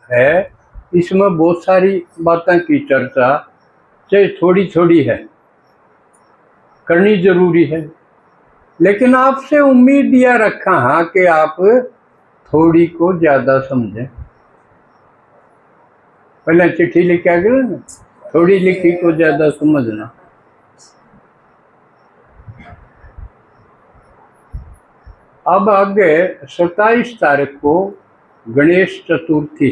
है, इसमें बहुत सारी बातों की चर्चा चाहे थोड़ी थोड़ी है, करनी जरूरी है, लेकिन आपसे उम्मीद यह रखा हाँ कि आप थोड़ी को ज्यादा समझें। पहले चिट्ठी लिख के आगे ना, थोड़ी लिखी को ज्यादा समझना। अब आगे 27 तारीख को गणेश चतुर्थी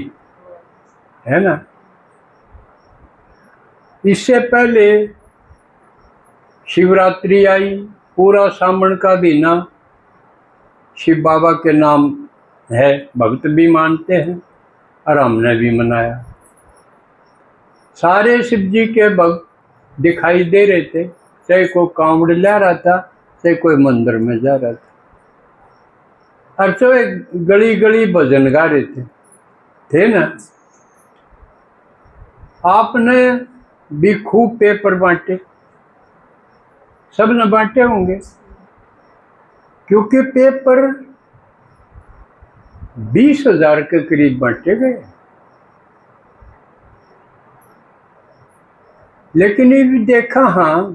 है ना। इससे पहले शिवरात्रि आई, पूरा सावन का महीना शिव बाबा के नाम है, भक्त भी मानते हैं और हमने भी मनाया। सारे शिव जी के भक्त दिखाई दे रहे थे, चाहे कोई कांवड़ ला रहा था, चाहे कोई मंदिर में जा रहा था, और चाहे गली गली भजन गा रहे थे ना। आपने भी खूब पेपर बांटे, सबने बांटे होंगे, क्योंकि पेपर 20,000 के करीब बांटे गए। लेकिन ये भी देखा हाँ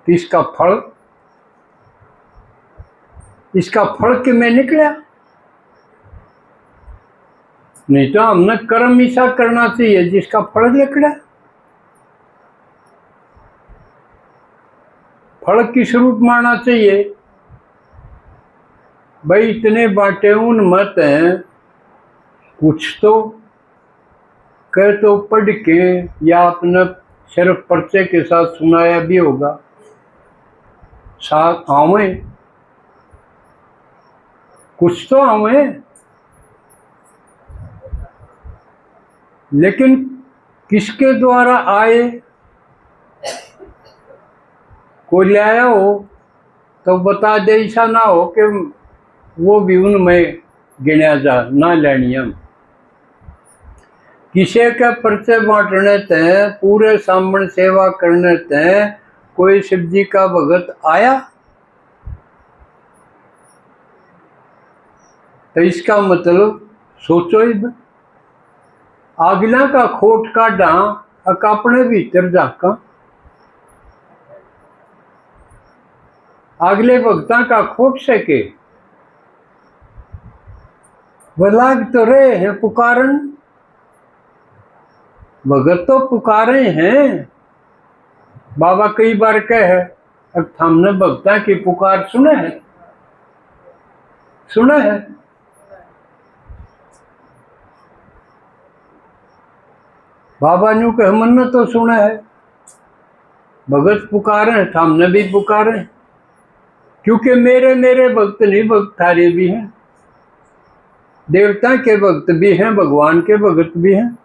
कि इसका फल कि में निकला। नहीं तो हमने कर्म ऐसा करना चाहिए जिसका फल निकला। फल किस रूप में आना चाहिए? भाई इतने बांटे उन मत हैं, कुछ तो कह तो पढ़ के या अपने सिर्फ पर्चे के साथ सुनाया भी होगा, साथ आवे, कुछ तो आवे। लेकिन किसके द्वारा आए, कोई लाया हो तो बता दे, ऐसा ना हो कि वो भी उनमें गिना जा ना लेनी। हम किसी के पर्चे बांटने ते, पूरे सामने सेवा करने ते कोई शिव जी का भगत आया तो इसका मतलब सोचो, इब आगला का खोट काढ़ा अपने भीतर जाका, अगले भक्ता का खोट सके। लाग तो रहे हैं पुकारन, भगत तो पुकारे हैं। बाबा कई बार कहे, अब हमने भक्ता की पुकार सुने है। बाबा न्यू कह मन तो सुना है, भगत पुकारे, हमने भी पुकारे, क्योंकि मेरे भक्त नहीं, भक्त थारे भी हैं, देवता के भक्त भी हैं, भगवान के भक्त भी हैं।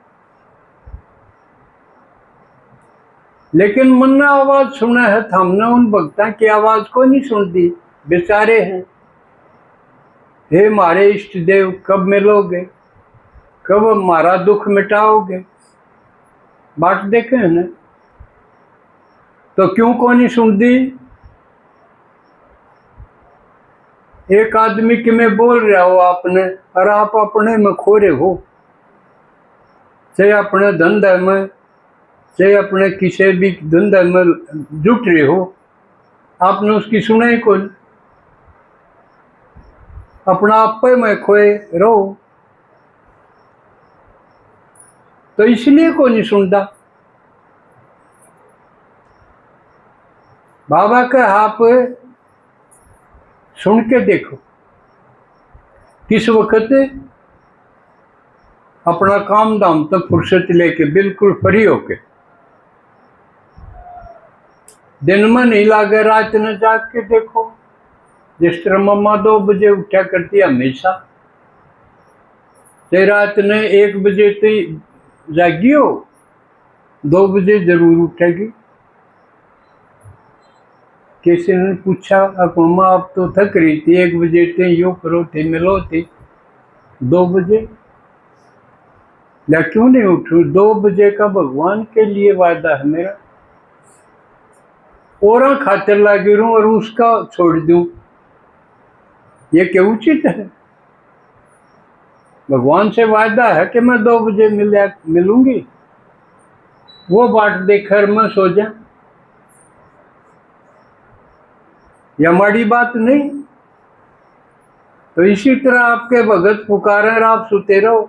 लेकिन मन ने आवाज सुना है, हमने उन भक्ता की आवाज को नहीं सुन दी, बेचारे हैं। हे हमारे इष्ट देव, कब मिलोगे, कब हमारा दुख मिटाओगे? बाट देखे है ना, तो क्यों को नहीं सुन दी? एक आदमी कि मैं बोल रहा हो आपने, और आप अपने में खोरे हो, चाहे अपने धंधे में, चाहे अपने किसी भी धंधे में जुट रहे हो, आपने उसकी सुना ही कोई, अपना आप पे में खोए रहो, तो इसलिए कोई नहीं सुनता। बाबा का आप सुन के देखो, किस वक्त अपना काम दाम तो फुर्सत लेके बिल्कुल फ्री होके, दिन में नहीं लागे, रात में जाग के देखो। जिस तरह मम्मा 2 बजे उठा करती है हमेशा, से रात ने 1 बजे तो जागी हो, 2 बजे जरूर उठेगी। किसी ने पूछा, अब मम्मा आप तो थक रही थी, 1 बजे थे, यो करो थे, मिलो थे, 2 बजे या क्यों नहीं उठू? 2 बजे का भगवान के लिए वादा है मेरा, और खातिर लागे रहूं और उसका छोड़ दूं, ये क्या उचित है? भगवान से वायदा है कि मैं 2 बजे मिलूंगी, वो बाट देखकर मैं सो जा, यह माड़ी बात नहीं। तो इसी तरह आपके भगत पुकारे और आप सुते रहो,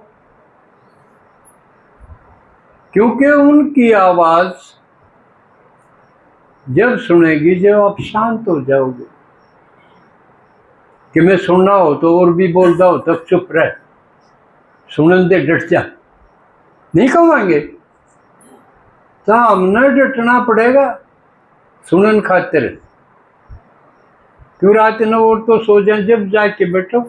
क्योंकि उनकी आवाज जब सुनेगी जब आप शांत हो जाओगे। कि मैं सुनना हो तो और भी बोल दो, तब चुप रह, सुनन दे, डट जा, नहीं कमाएंगे तो हमने डटना पड़ेगा सुनन खातिर। क्यों रात न और तो सो जाए, जब जाके बैठो।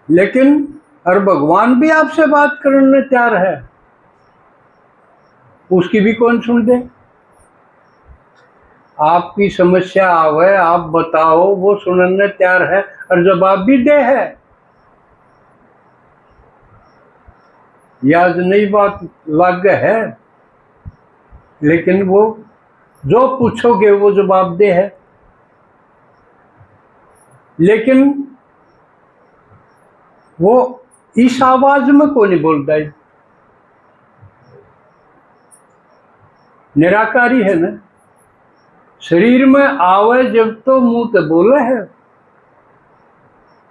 लेकिन और भगवान भी आपसे बात करने तैयार है, उसकी भी कौन सुन दे। आपकी समस्या आवे, आप बताओ, वो सुनने तैयार है और जवाब भी दे है। याद नई बात लाग है, लेकिन वो जो पूछोगे वो जवाब दे है। लेकिन वो इस आवाज में को नहीं बोलता है, निराकारी है ना। शरीर में आवे जब तो मुंह तो बोले है,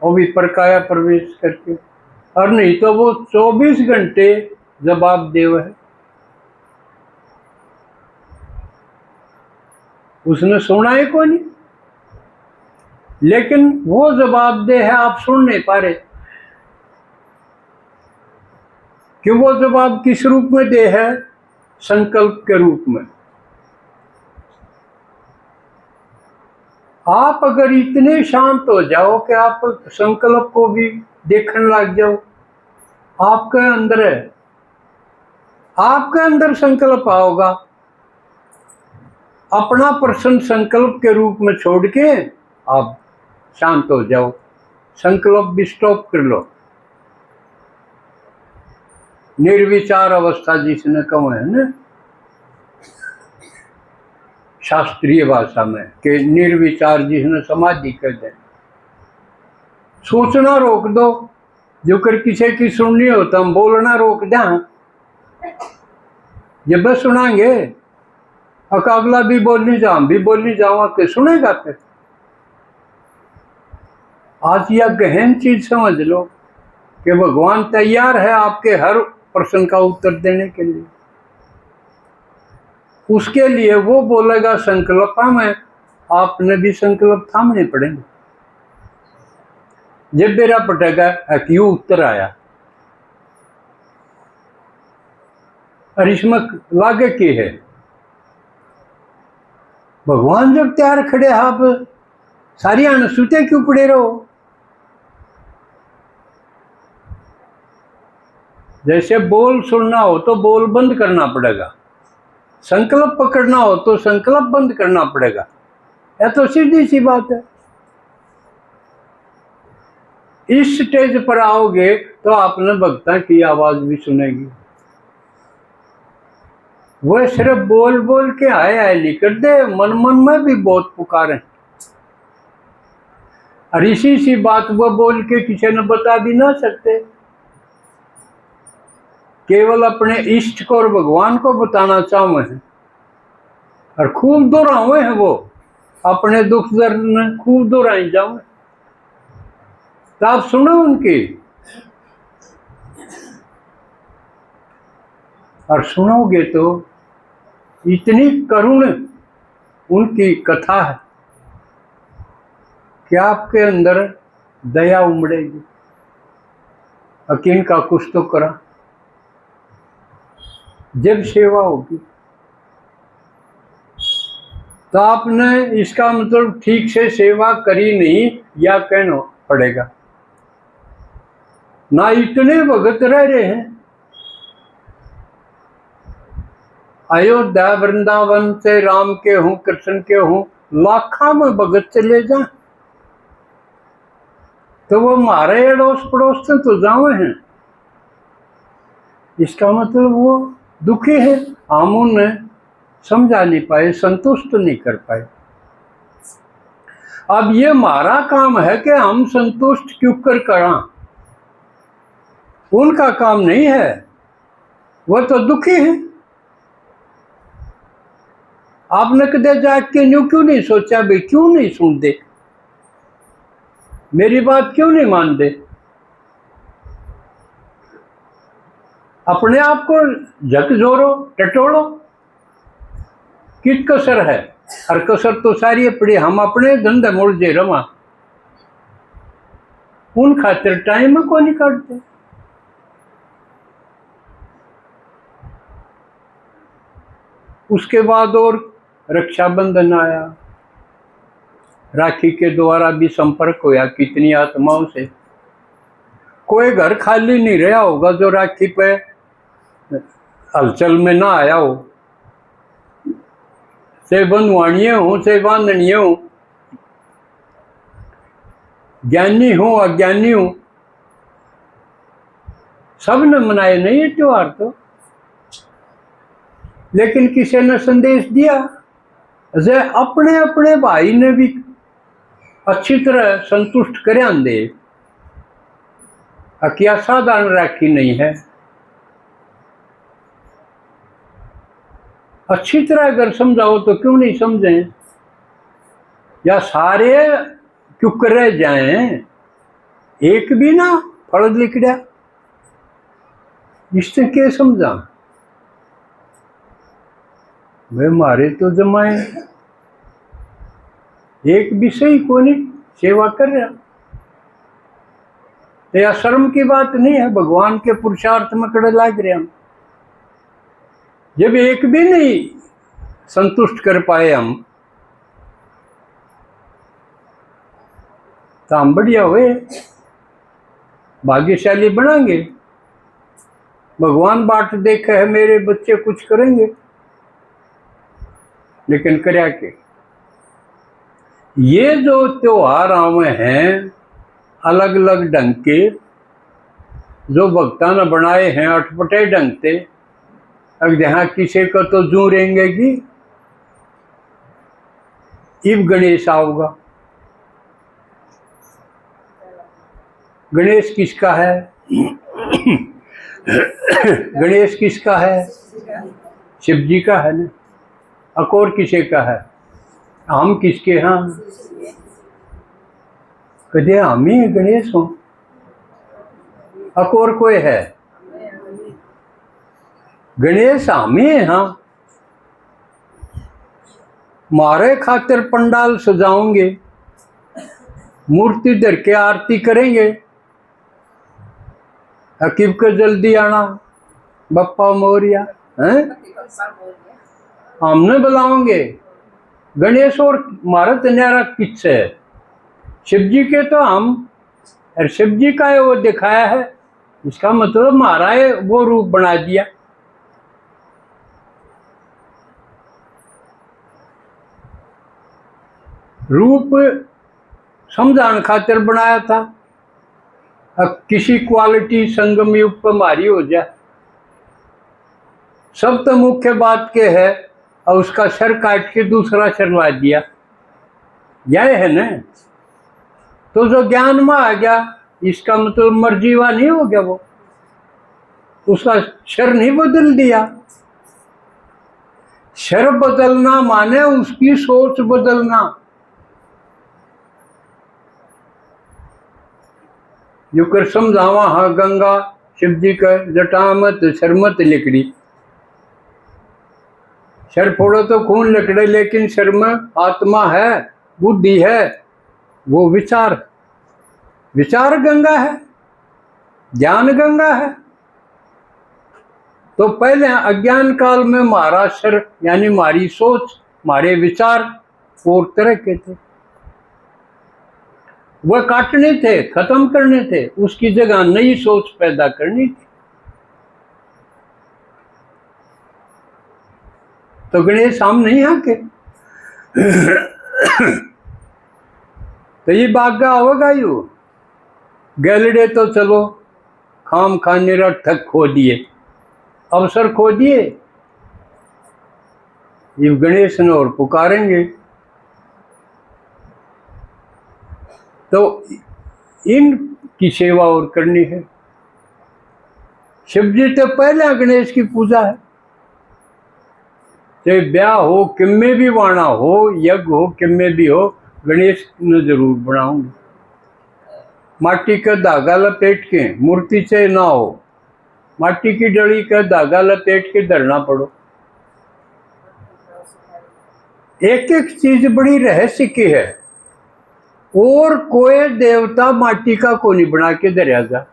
और भी प्रकाया प्रवेश करके, और नहीं तो वो 24 घंटे जवाब देव है। उसने सुना है को नहीं, लेकिन वो जवाब दे है, आप सुन नहीं पा रहे। कि वो जवाब किस रूप में दे है? संकल्प के रूप में। आप अगर इतने शांत हो जाओ कि आप संकल्प को भी देखने लग जाओ, आपके अंदर है, आपके अंदर संकल्प आओगा, अपना प्रश्न संकल्प के रूप में छोड़ के आप शांत हो जाओ, संकल्प भी स्टॉप कर लो। निर्विचार अवस्था जिसने कहा है ना शास्त्रीय भाषा में, कि निर्विचार जिसने समाधि कर दे। सोचना रोक दो, जो कर किसी की सुननी हो तो हम बोलना रोक दें। जब बस सुनाएंगे अकाबला भी बोलनी जाओ, हम भी बोलनी जाओ, के सुनेगा फिर। आज यह गहन चीज समझ लो कि भगवान तैयार है आपके हर प्रश्न का उत्तर देने के लिए। उसके लिए वो बोलेगा संकल्प में, आपने भी संकल्प थामने पड़ेंगे। जब मेरा पटेगा क्यों उत्तर आया, और इसमें लागे की है, भगवान जब तैयार खड़े, आप सारी अनसुते क्यों पड़े रहो। जैसे बोल सुनना हो तो बोल बंद करना पड़ेगा, संकल्प पकड़ना हो तो संकल्प बंद करना पड़ेगा। यह तो सीधी सी बात है। इस स्टेज पर आओगे तो आपने भक्ता की आवाज भी सुनेगी। वह सिर्फ बोल बोल के आए आए नहीं कर दे, मन मन में भी बहुत पुकारे। और इसी सी बात वो बोल के किसी ने बता भी ना सकते, केवल अपने इष्ट को और भगवान को बताना चाहते हैं। और खूब दोहरावे हैं वो, अपने दुख दर्द में खूब दोहराई जाओ, तो आप सुनो उनकी। और सुनोगे तो इतनी करुण उनकी कथा है कि आपके अंदर दया उमड़ेगी। अकीन का कुछ तो करा, जब सेवा होगी तो आपने इसका मतलब ठीक से सेवा करी नहीं, या कहना पड़ेगा। ना इतने भगत रह रहे हैं, अयोध्या वृंदावन से राम के हूँ कृष्ण के हूँ लाखा में भगत चले जा, तो वो हमारे अड़ोस पड़ोस से तो जावे हैं। इसका मतलब वो दुखी है, हम उन्हें समझा नहीं पाए, संतुष्ट नहीं कर पाए। अब ये हमारा काम है कि हम संतुष्ट क्यों कर करा, उनका काम नहीं है, वो तो दुखी हैं। आपने कदे जाके न्यू क्यों नहीं सोचा भाई, क्यों नहीं सुनते, मेरी बात क्यों नहीं मानते? अपने आप को झकझोरो, टटोलो, किस कसर है? हर कसर तो सारी पड़ी, हम अपने धंधे मुड़जे रवा, उन खातिर टाइम को नहीं काटते। उसके बाद और रक्षाबंधन आया, राखी के द्वारा भी संपर्क होया कितनी आत्माओं से। कोई घर खाली नहीं रहा होगा जो राखी पे हलचल में ना आया हो, से बंधुआणिये हो, से बांधनिये हो, ज्ञानी हो अज्ञानी हो, सब ने मनाए नहीं है त्योहार तो। लेकिन किसी ने संदेश दिया जे अपने अपने भाई ने भी अच्छी तरह संतुष्ट कर दे, क्या साधारण राखी नहीं है। अच्छी तरह अगर समझाओ तो क्यों नहीं समझें, या सारे क्यों कर जाएं, एक भी ना फल लिखड़ा, इससे क्या समझा वे मारे तो जमाए, एक भी सही को नहीं सेवा कर रहा। तो यह शर्म की बात नहीं है, भगवान के पुरुषार्थ में कड़े लाग रहे हम। जब एक भी नहीं संतुष्ट कर पाए हम, तो हम बढ़िया हुए, भाग्यशाली बनाएंगे। भगवान बाट देखे है मेरे बच्चे कुछ करेंगे, लेकिन कर्या के ये जो त्योहार आवे हैं अलग अलग ढंग के, जो भक्ता ने बनाए हैं अटपटे ढंग से, अब जहाँ किसी को तो जू रहेंगे कि इब गणेश आओगा। गणेश किसका है? गणेश किसका है? शिव जी का है ना, अकोर किसे का है? हम किसके? हाँ, कदे हम ही गणेश हो, अकोर कोई है? गणेश हम ही है। हाँ, मारे खातिर पंडाल सजाओगे, मूर्ति धर के आरती करेंगे, हकीब को जल्दी आना बप्पा मोरिया हैं, हमने बुलाओगे। गणेश और मारत न्यारा किससे है? शिव जी के तो हम, और शिव जी का वो दिखाया है, इसका मतलब मारा है वो रूप बना दिया। रूप समझाने खातिर बनाया था, अब किसी क्वालिटी संगम युग पर मारी हो जाए, सब तो मुख्य बात के है, और उसका सर काट के दूसरा सर ला दिया, यह है ना। तो जो ज्ञान में आ गया, इसका मतलब मर्जीवा नहीं हो गया, वो उसका सर नहीं बदल दिया। सर बदलना माने उसकी सोच बदलना। जो कर समझावा, हाँ गंगा शिव जी का जटामत शर्मत लिकड़ी, सर फोड़ो तो खून लकड़े, लेकिन सर में आत्मा है, बुद्धि है, वो विचार, विचार गंगा है, ज्ञान गंगा है। तो पहले अज्ञान काल में हमारा सर यानी हमारी सोच, हमारे विचार और तरह के थे, वह काटने थे, खत्म करने थे, उसकी जगह नई सोच पैदा करनी थी। तो गणेश हम नहीं आके तो ये बागा होगा यू गैलडे तो चलो खाम खान निरर्थक खो दिए, अवसर खो दिए। ये गणेश ने और पुकारेंगे, तो इनकी सेवा और करनी है। शिव जी तो पहले गणेश की पूजा है। चाहे ब्याह हो, किम्मे भी वाणा हो, यज्ञ हो, किम्मे भी हो, गणेश ने जरूर बनाऊंगे। माटी का धागा लपेट के, मूर्ति से ना हो, माटी की डली का धागा लपेट के धरना पड़ो। एक एक चीज बड़ी रहस्य की है, और कोई देवता माटी का को नहीं बना के धरिया जा,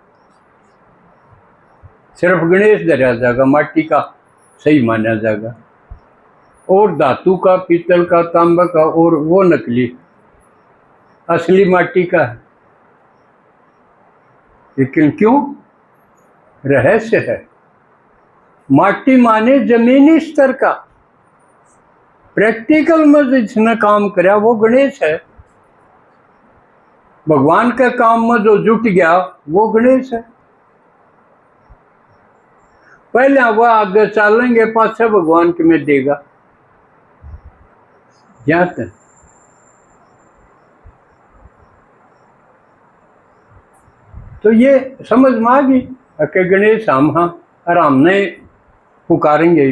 सिर्फ गणेश धरिया जाएगा, माटी का सही माना जाएगा। और धातु का, पीतल का, तांबा का, और वो नकली, असली माटी का है। लेकिन क्यों? रहस्य है। माटी माने जमीनी स्तर का, प्रैक्टिकल में जिसने काम करा वो गणेश है। भगवान के काम में जो जुट गया वो गणेश है। पहले वह आगे चलेंगे, पाछे भगवान के में देगा जाते। तो ये समझ में आ गई कि गणेश हम हाँ, और हमने पुकारेंगे।